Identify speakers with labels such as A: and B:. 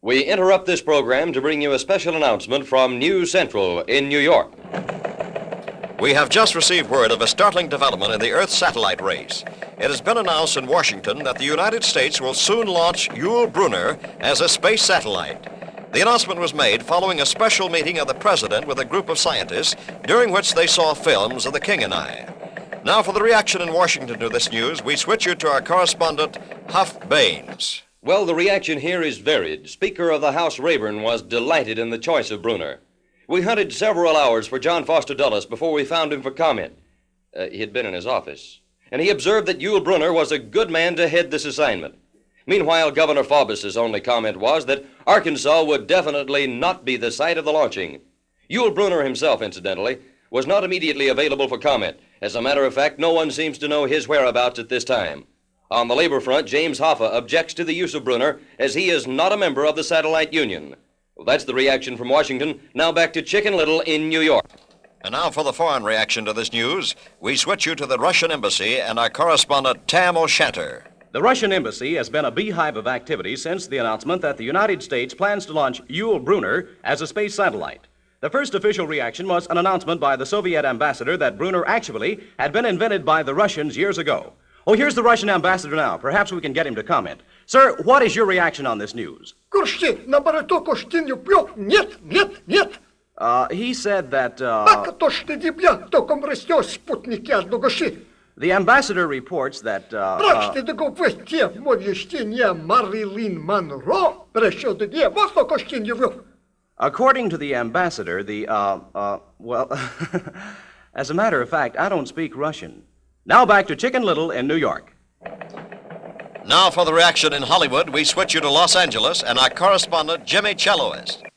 A: We interrupt this program to bring you a special announcement from News Central in New York.
B: We have just received word of a startling development in the Earth satellite race. It has been announced in Washington that the United States will soon launch Yul Brynner as a space satellite. The announcement was made following a special meeting of the President with a group of scientists, during which they saw films of the King and I. Now for the reaction in Washington to this news, we switch you to our correspondent, Huff Baines.
A: Well, the reaction here is varied. Speaker of the House Rayburn was delighted in the choice of Brynner. We hunted several hours for John Foster Dulles before we found him for comment. He had been in his office, and he observed that Yul Brynner was a good man to head this assignment. Meanwhile, Governor Faubus's only comment was that Arkansas would definitely not be the site of the launching. Yul Brynner himself, incidentally, was not immediately available for comment. As a matter of fact, no one seems to know his whereabouts at this time. On the labor front, James Hoffa objects to the use of Brynner as he is not a member of the Satellite Union. Well, that's the reaction from Washington. Now back to Chicken Little in New York.
B: And now for the foreign reaction to this news, we switch you to the Russian Embassy and our correspondent, Tam O'Shanter.
C: The Russian embassy has been a beehive of activity since the announcement that the United States plans to launch Yul Brynner as a space satellite. The first official reaction was an announcement by the Soviet ambassador that Brynner actually had been invented by the Russians years ago. Oh, here's the Russian ambassador now. Perhaps we can get him to comment. Sir, what is your reaction on this news? He said that, the ambassador reports that, according to the ambassador, well, as a matter of fact, I don't speak Russian. Now back to Chicken Little in New York.
B: Now for the reaction in Hollywood, we switch you to Los Angeles and our correspondent, Jimmy Celloist.